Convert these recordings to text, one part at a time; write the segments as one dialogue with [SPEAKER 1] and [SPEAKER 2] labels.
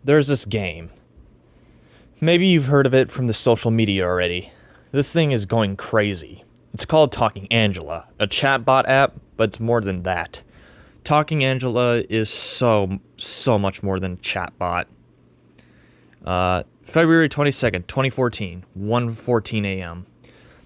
[SPEAKER 1] There's this game. Maybe you've heard of it from the social media already. This thing is going crazy. It's called Talking Angela, a chatbot app, but it's more than that. Talking Angela is so much more than a chatbot. February 22nd, 2014, 1:14 a.m.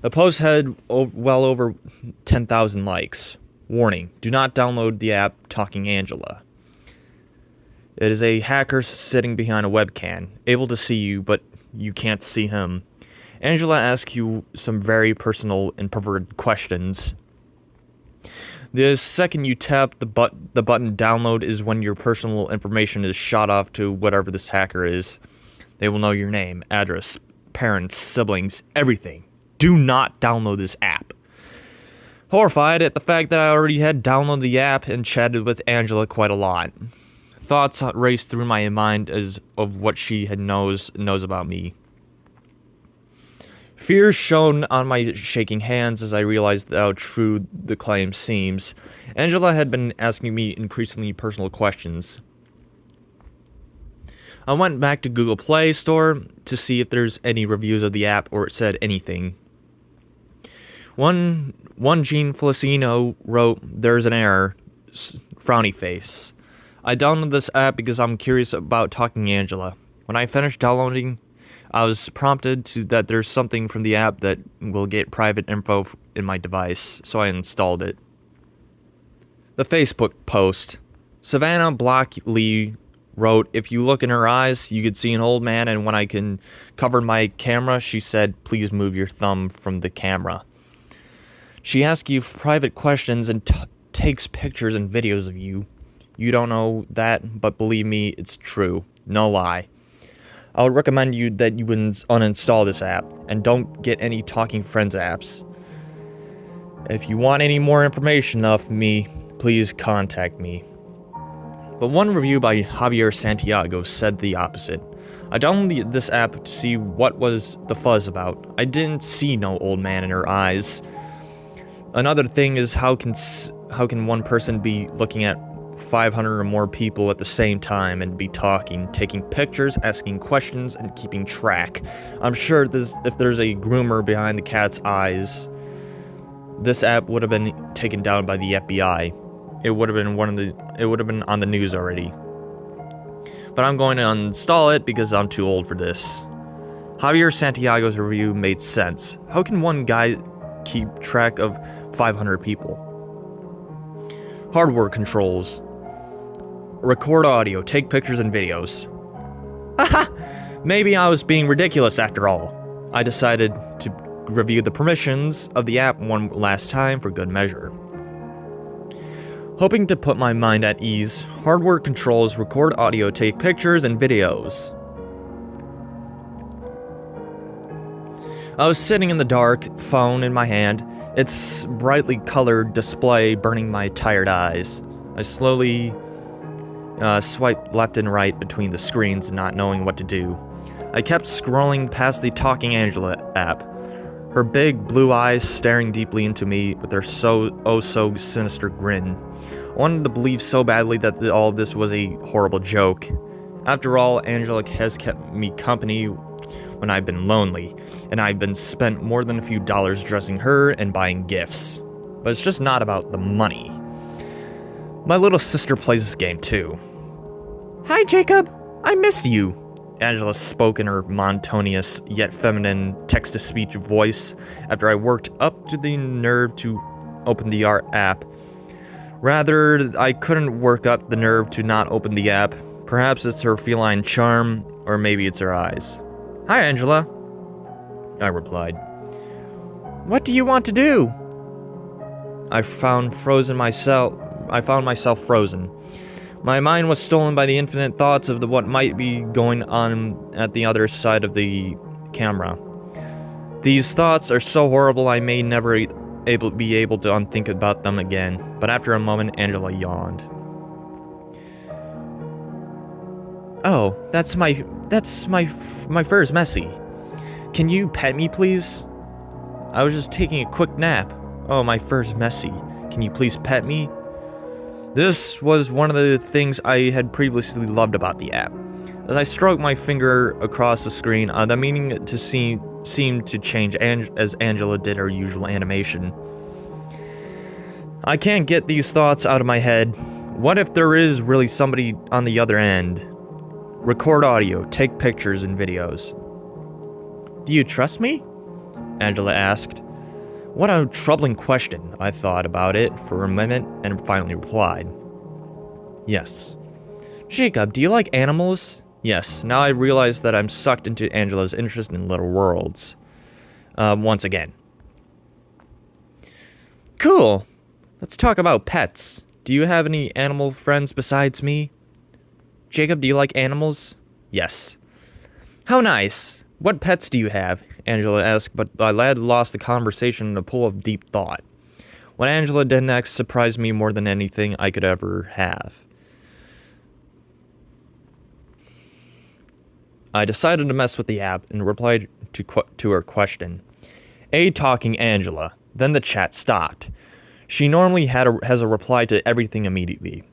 [SPEAKER 1] The post had well over 10,000 likes. Warning, do not download the app Talking Angela. It is a hacker sitting behind a webcam, able to see you, but you can't see him. Angela asks you some very personal and perverted questions. The second you tap the button download is when your personal information is shot off to whatever this hacker is. They will know your name, address, parents, siblings, everything. Do not download this app. Horrified at the fact that I already had downloaded the app and chatted with Angela quite a lot. Thoughts raced through my mind as of what she knows about me. Fear shone on my shaking hands as I realized how true the claim seems. Angela had been asking me increasingly personal questions. I went back to Google Play Store to see if there's any reviews of the app or it said anything. One Gene Felicino wrote, "There's an error, frowny face." I downloaded this app because I'm curious about Talking Angela. When I finished downloading, I was prompted that there's something from the app that will get private info in my device, so I installed it. The Facebook post. Savannah Blockley wrote, "If you look in her eyes, you could see an old man, and when I covered my camera, she said, 'Please move your thumb from the camera.' She asks you private questions and takes pictures and videos of you. You don't know that, but believe me, it's true. No lie. I would recommend that you uninstall this app, and don't get any Talking Friends apps. If you want any more information of me, please contact me." But one review by Javier Santiago said the opposite. I downloaded this app to see what was the fuzz about. I didn't see no old man in her eyes. Another thing is how can one person be looking at 500 or more people at the same time and be talking, taking pictures, asking questions, and keeping track. I'm sure if there's a groomer behind the cat's eyes, this app would have been taken down by the FBI. It would have been on the news already. But I'm going to uninstall it because I'm too old for this. Javier Santiago's review made sense. How can one guy keep track of 500 people? Hardware controls. Record audio, take pictures and videos. Haha! Maybe I was being ridiculous after all. I decided to review the permissions of the app one last time for good measure. Hoping to put my mind at ease, hardware controls, record audio, take pictures and videos. I was sitting in the dark, phone in my hand, its brightly colored display burning my tired eyes. I slowly swiped left and right between the screens, not knowing what to do. I kept scrolling past the Talking Angela app, her big blue eyes staring deeply into me with their so sinister grin. I wanted to believe so badly that all of this was a horrible joke. After all, Angela has kept me company when I've been lonely, and I've been spent more than a few dollars dressing her and buying gifts. But it's just not about the money. My little sister plays this game too. "Hi, Jacob. I missed you," Angela spoke in her monotonous yet feminine text-to-speech voice after I worked up to the nerve to open the app. Rather, I couldn't work up the nerve to not open the app. Perhaps it's her feline charm, or maybe it's her eyes. "Hi, Angela," I replied. "What do you want to do?" I found myself frozen. My mind was stolen by the infinite thoughts of what might be going on at the other side of the camera. These thoughts are so horrible I may never be able to unthink about them again. But after a moment, Angela yawned. "Oh, that's my fur's messy. Can you pet me, please? I was just taking a quick nap. Oh, my fur's messy. Can you please pet me?" This was one of the things I had previously loved about the app. As I stroked my finger across the screen, the meaning to seemed to change as Angela did her usual animation. I can't get these thoughts out of my head. What if there is really somebody on the other end? Record audio, take pictures and videos. Do you trust me? Angela asked. What a troubling question. I thought about it for a minute and finally replied. Yes. Jacob, do you like animals? Yes, now I realize that I'm sucked into Angela's interest in little worlds. Once again. Cool. Let's talk about pets. Do you have any animal friends besides me? Jacob, do you like animals? Yes. How nice. What pets do you have? Angela asked, but the lad lost the conversation in a pool of deep thought. What Angela did next surprised me more than anything I could ever have. I decided to mess with the app and replied to her question. Talking Angela. Then the chat stopped. She normally has a reply to everything immediately.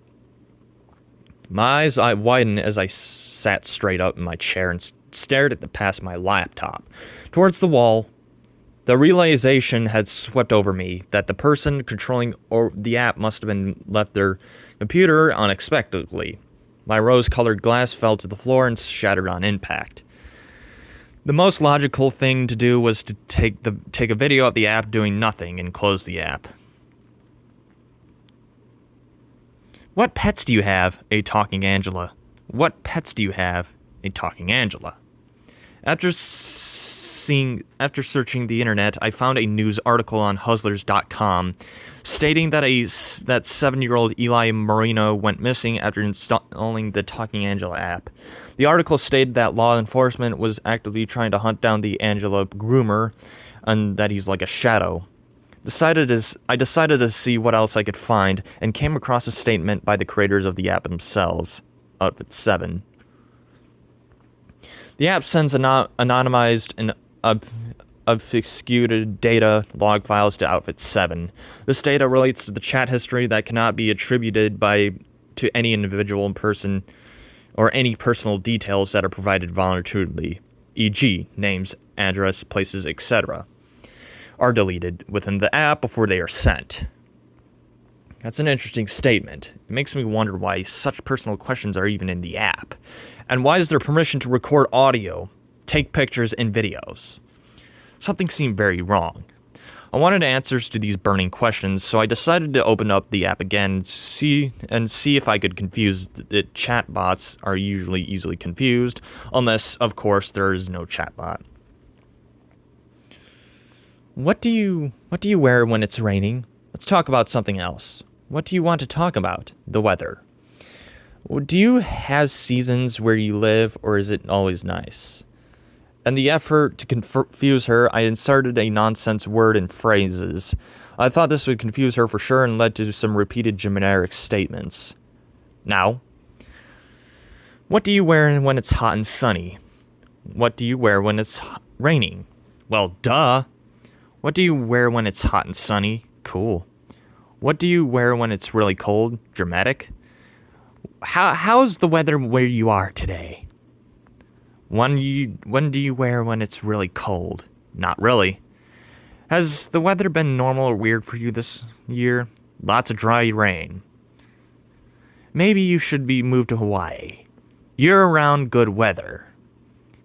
[SPEAKER 1] My eyes widened as I sat straight up in my chair and stared past my laptop, towards the wall. The realization had swept over me that the person controlling the app must have left their computer unexpectedly. My rose-colored glass fell to the floor and shattered on impact. The most logical thing to do was to take a video of the app doing nothing and close the app. What pets do you have? A talking Angela. What pets do you have? A talking Angela. After searching the internet, I found a news article on Hustlers.com stating that that 7-year-old Eli Marino went missing after installing the Talking Angela app. The article stated that law enforcement was actively trying to hunt down the Angela groomer and that he's like a shadow. I decided to see what else I could find and came across a statement by the creators of the app themselves, Outfit 7. The app sends anonymized and obfuscated data log files to Outfit 7. This data relates to the chat history that cannot be attributed to any individual person or any personal details that are provided voluntarily, e.g., names, address, places, etc., are deleted within the app before they are sent. That's an interesting statement. It makes me wonder why such personal questions are even in the app. And why is there permission to record audio, take pictures, and videos? Something seemed very wrong. I wanted answers to these burning questions, so I decided to open up the app again and see if I could confuse the chatbots are usually easily confused, unless, of course, there is no chatbot. What do you wear when it's raining? Let's talk about something else. What do you want to talk about? The weather. Do you have seasons where you live, or is it always nice? In the effort to confuse her, I inserted a nonsense word and phrases. I thought this would confuse her for sure and led to some repeated generic statements. Now, what do you wear when it's hot and sunny? What do you wear when it's raining? Well, duh. What do you wear when it's hot and sunny? Cool. What do you wear when it's really cold? Dramatic. How's the weather where you are today? When do you wear when it's really cold? Not really. Has the weather been normal or weird for you this year? Lots of dry rain. Maybe you should be moved to Hawaii. Year-round good weather.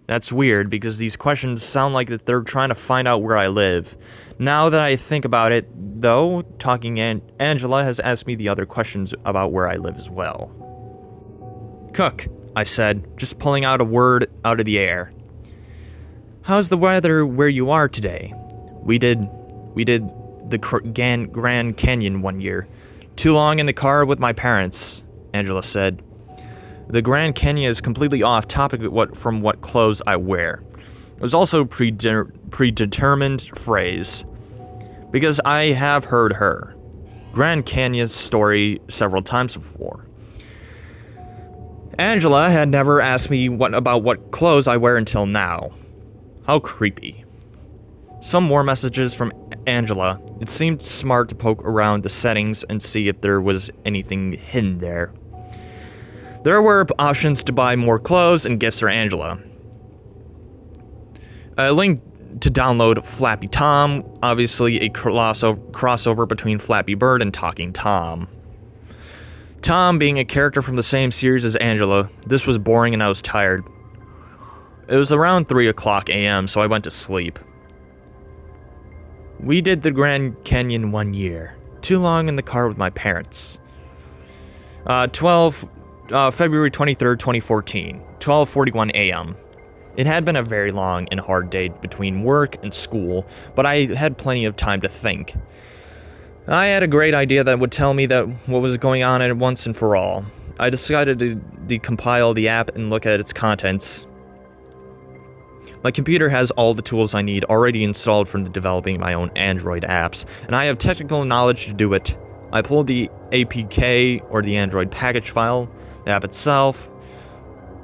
[SPEAKER 1] That's weird because these questions sound like that they're trying to find out where I live. Now that I think about it, though, Talking Angela has asked me the other questions about where I live as well. Cook, I said, just pulling out a word out of the air. How's the weather where you are today? We did the Grand Canyon one year. Too long in the car with my parents, Angela said. The Grand Canyon is completely off topic from what clothes I wear. It was also a predetermined phrase, because I have heard her Grand Canyon's story several times before. Angela had never asked me about what clothes I wear until now. How creepy. Some more messages from Angela. It seemed smart to poke around the settings and see if there was anything hidden there. There were options to buy more clothes and gifts for Angela. A link to download Flappy Tom, obviously a crossover between Flappy Bird and Talking Tom. Tom being a character from the same series as Angela, this was boring and I was tired. It was around 3 o'clock a.m., so I went to sleep. We did the Grand Canyon 1 year. Too long in the car with my parents. February 23rd, 2014, 12:41 a.m. It had been a very long and hard day between work and school, but I had plenty of time to think. I had a great idea that would tell me that what was going on at once and for all. I decided to decompile the app and look at its contents. My computer has all the tools I need already installed from developing my own Android apps, and I have technical knowledge to do it. I pulled the APK, or the Android package file, the app itself,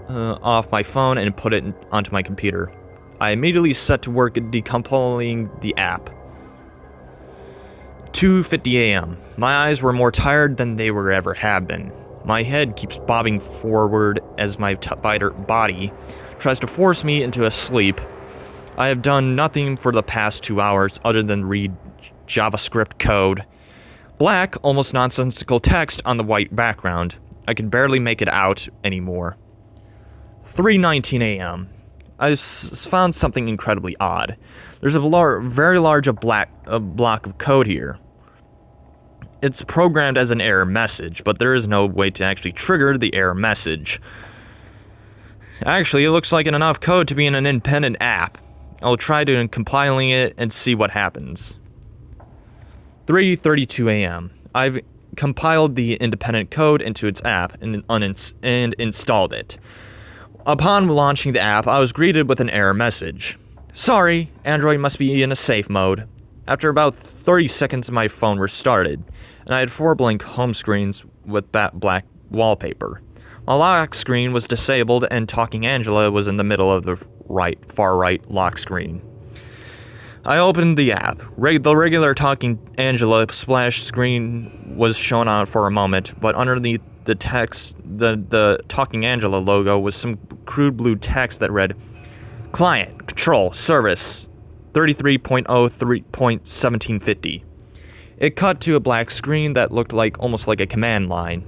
[SPEAKER 1] off my phone and put it onto my computer. I immediately set to work decompiling the app. 2:50 a.m. My eyes were more tired than they were ever have been. My head keeps bobbing forward as my body tries to force me into a sleep. I have done nothing for the past 2 hours other than read JavaScript code. Black, almost nonsensical text on the white background. I could barely make it out anymore. 3:19 a.m. I found something incredibly odd. There's a very large block of code here. It's programmed as an error message, but there is no way to actually trigger the error message. Actually, it looks like enough code to be in an independent app. I'll try to compiling it and see what happens. 3:32 a.m. I've compiled the independent code into its app and installed it. Upon launching the app, I was greeted with an error message. Sorry, Android must be in a safe mode. After about 30 seconds, my phone restarted, and I had 4 blank home screens with black wallpaper. My lock screen was disabled, and Talking Angela was in the middle of the far right lock screen. I opened the app. The regular Talking Angela splash screen was shown on for a moment, but underneath the text, the Talking Angela logo was some crude blue text that read, Client, Control, Service, 33.03.1750. It cut to a black screen that looked almost like a command line,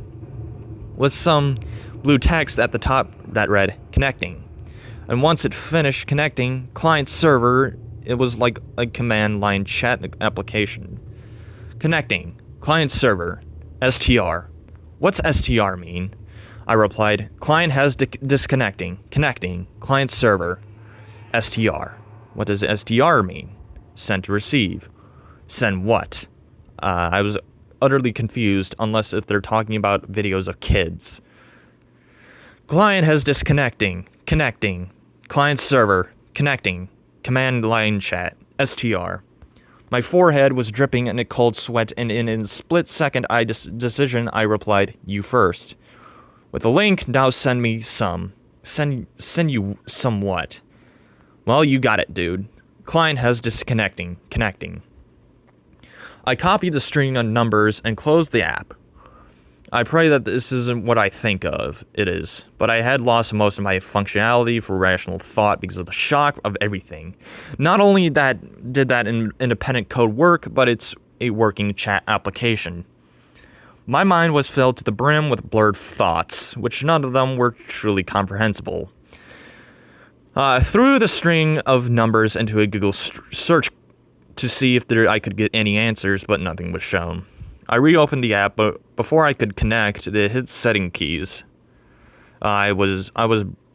[SPEAKER 1] with some blue text at the top that read, Connecting. And once it finished connecting, Client Server, it was like a command line chat application. Connecting. Client Server. STR. What's STR mean? I replied, Client has disconnecting. Connecting. Client Server. STR. What does STR mean? Send to receive. Send what? I was utterly confused, unless if they're talking about videos of kids. Client has disconnecting. Connecting. Client Server. Connecting. Command line chat. STR. My forehead was dripping in a cold sweat, and in a split second decision, I replied, You first. With a link, now send me some. Send you some what? Well, you got it, dude. Client has disconnecting. Connecting. I copied the string of numbers and closed the app. I pray that this isn't what I think of it is, but I had lost most of my functionality for rational thought because of the shock of everything. Not only did that independent code work, but it's a working chat application. My mind was filled to the brim with blurred thoughts, which none of them were truly comprehensible. Threw the string of numbers into a Google search to see if I could get any answers, but nothing was shown. I reopened the app, but before I could connect, it hit setting keys. I was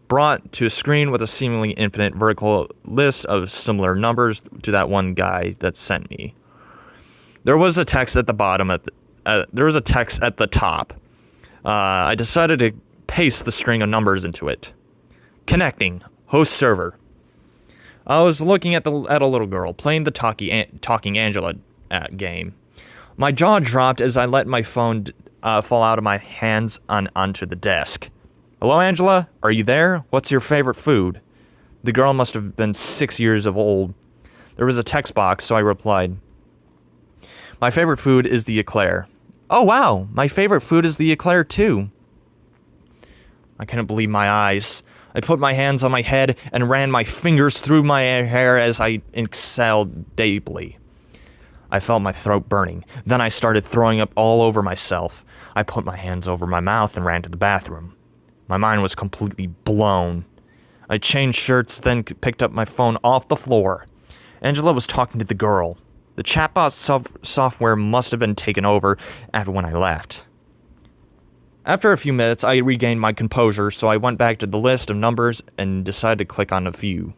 [SPEAKER 1] brought to a screen with a seemingly infinite vertical list of similar numbers to that one guy that sent me. There was a text at the bottom. There was a text at the top. I decided to paste the string of numbers into it. Connecting. Host server. I was looking at a little girl playing the Talking Angela game. My jaw dropped as I let my phone fall out of my hands onto the desk. Hello, Angela? Are you there? What's your favorite food? The girl must have been 6 years old. There was a text box, so I replied. My favorite food is the eclair. Oh, wow. My favorite food is the eclair, too. I couldn't believe my eyes. I put my hands on my head and ran my fingers through my hair as I exhaled deeply. I felt my throat burning. Then I started throwing up all over myself. I put my hands over my mouth and ran to the bathroom. My mind was completely blown. I changed shirts, then picked up my phone off the floor. Angela was talking to the girl. The chatbot software must have been taken over after when I left. After a few minutes, I regained my composure, so I went back to the list of numbers and decided to click on a few.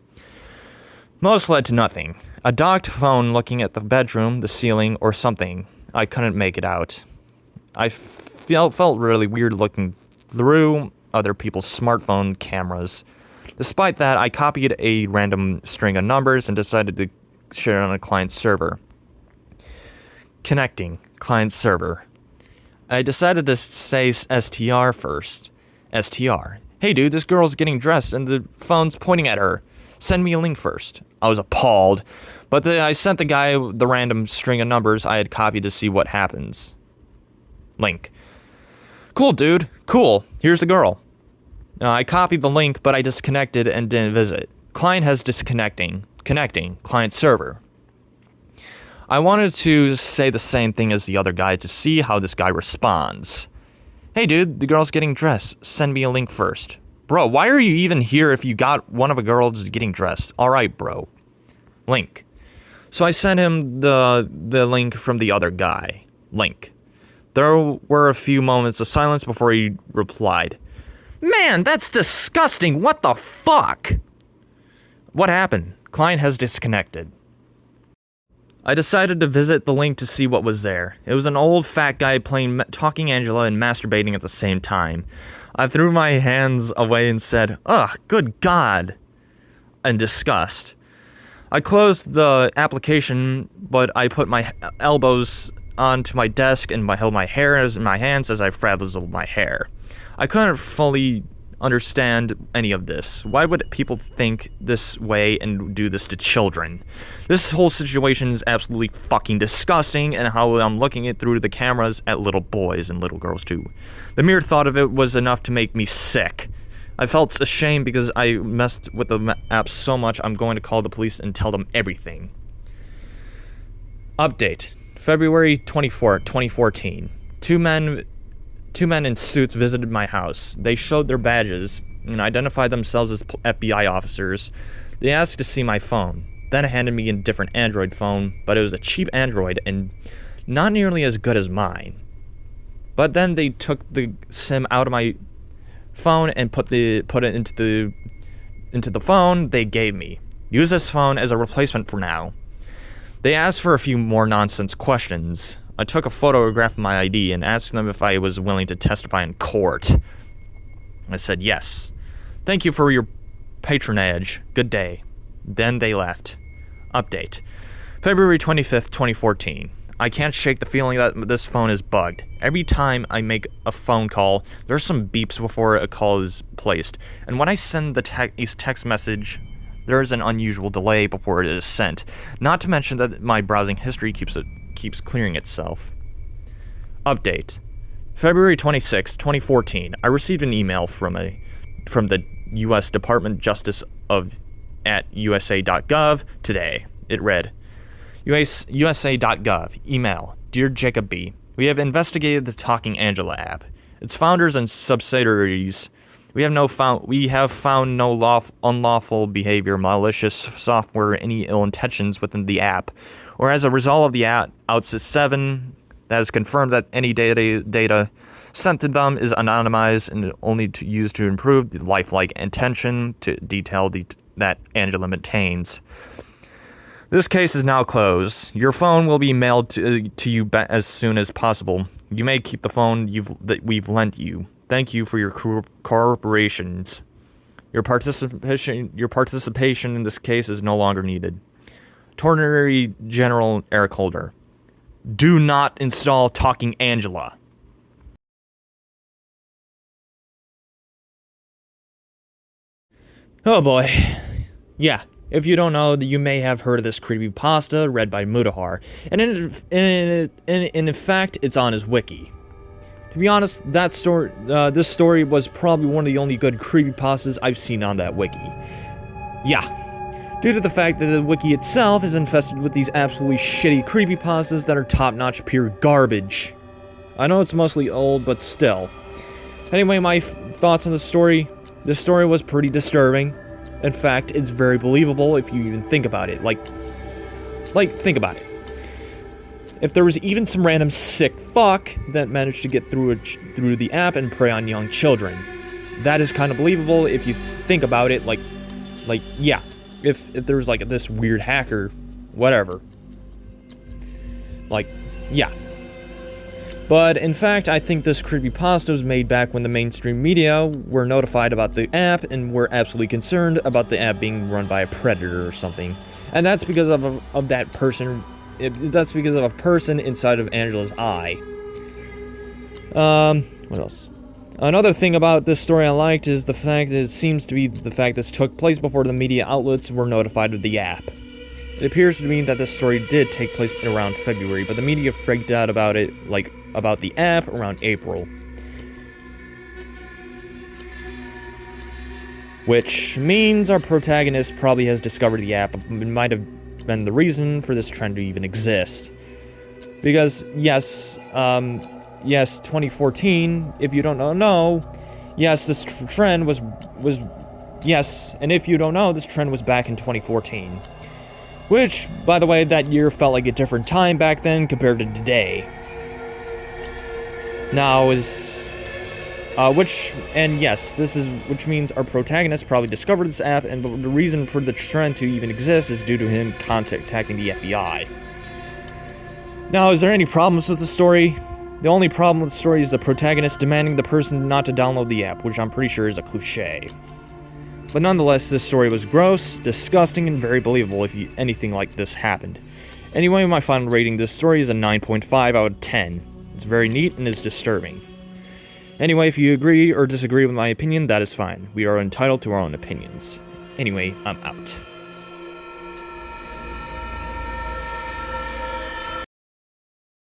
[SPEAKER 1] Most led to nothing. A docked phone looking at the bedroom, the ceiling, or something. I couldn't make it out. I felt really weird looking through other people's smartphone cameras. Despite that, I copied a random string of numbers and decided to share it on a client server. Connecting. Client server. I decided to say STR first. STR. Hey dude, this girl's getting dressed and the phone's pointing at her. Send me a link first. I was appalled, but I sent the guy the random string of numbers I had copied to see what happens. Link. Cool dude, cool. Here's the girl. I copied the link, but I disconnected and didn't visit. Client has disconnecting. Connecting. Client server. I wanted to say the same thing as the other guy to see how this guy responds. Hey dude, the girl's getting dressed. Send me a link first. Bro, why are you even here if you got one of a girl just getting dressed? Alright, bro. Link. So I sent him the link from the other guy. Link. There were a few moments of silence before he replied. Man, that's disgusting. What the fuck? What happened? Client has disconnected. I decided to visit the link to see what was there. It was an old fat guy playing Talking Angela and masturbating at the same time. I threw my hands away and said, ugh, good God, in disgust. I closed the application, but I put my elbows onto my desk and held my hair in my hands as I frazzled my hair. I couldn't fully understand any of this. Why would people think this way and do this to children? This whole situation is absolutely fucking disgusting, and how I'm looking it through the cameras at little boys and little girls too. The mere thought of it was enough to make me sick. I felt ashamed because I messed with the app so much. I'm going to call the police and tell them everything. Update. February 24, 2014. Two men in suits visited my house. They showed their badges and identified themselves as FBI officers. They asked to see my phone, then handed me a different Android phone, but it was a cheap Android and not nearly as good as mine. But then they took the SIM out of my phone and put it into the phone they gave me. Use this phone as a replacement for now. They asked for a few more nonsense questions. I took a photograph of my ID and asked them if I was willing to testify in court. I said yes. Thank you for your patronage. Good day. Then they left. Update. February 25th, 2014. I can't shake the feeling that this phone is bugged. Every time I make a phone call, there's some beeps before a call is placed. And when I send the text message, there is an unusual delay before it is sent. Not to mention that my browsing history keeps clearing itself. Update. February 26, 2014. I received an email from the U.S. Department of Justice at USA.gov today. It read, USA.gov, email, Dear Jacob B. We have investigated the Talking Angela app, its founders and subsidiaries. We have found no unlawful behavior, malicious software, or any ill intentions within the app. Or as a result of the OutSys 7 that has confirmed that any data sent to them is anonymized and only used to improve the lifelike intention to detail that Angela maintains. This case is now closed. Your phone will be mailed to you as soon as possible. You may keep the phone that we've lent you. Thank you for your cooperations. Your participation in this case is no longer needed. Attorney General Eric Holder. Do not install Talking Angela. Oh boy. Yeah, if you don't know, you may have heard of this creepypasta read by Mutahar, and in fact, it's on his wiki. To To be honest, this story was probably one of the only good creepypastas I've seen on that wiki. Yeah, due to the fact that the wiki itself is infested with these absolutely shitty creepypastas that are top-notch pure garbage. I know it's mostly old, but still. Anyway, my thoughts on the story. This story was pretty disturbing. In fact, it's very believable if you even think about it. Like, think about it. If there was even some random sick fuck that managed to get through the app and prey on young children, that is kind of believable if you think about it. Like, yeah, if there was like this weird hacker, whatever. Like, yeah. But in fact, I think this creepypasta was made back when the mainstream media were notified about the app and were absolutely concerned about the app being run by a predator or something. And that's because of that person. That's because of a person inside of Angela's eye. What else? Another thing about this story I liked is the fact that it seems to be the fact this took place before the media outlets were notified of the app. It appears to me that this story did take place around February, but the media freaked out about it, about the app, around April. Which means our protagonist probably has discovered the app. It might have been the reason for this trend to even exist. Because, yes, 2014, if you don't know, yes, this trend was, yes, and if you don't know, this trend was back in 2014. Which, by the way, that year felt like a different time back then compared to today. Now which means our protagonist probably discovered this app, and the reason for the trend to even exist is due to him contacting the FBI. Now, is there any problems with the story? The only problem with the story is the protagonist demanding the person not to download the app, which I'm pretty sure is a cliché. But nonetheless, this story was gross, disgusting, and very believable if anything like this happened. Anyway, my final rating of this story is a 9.5 out of 10. It's very neat and is disturbing. Anyway, if you agree or disagree with my opinion, that is fine. We are entitled to our own opinions. Anyway, I'm out.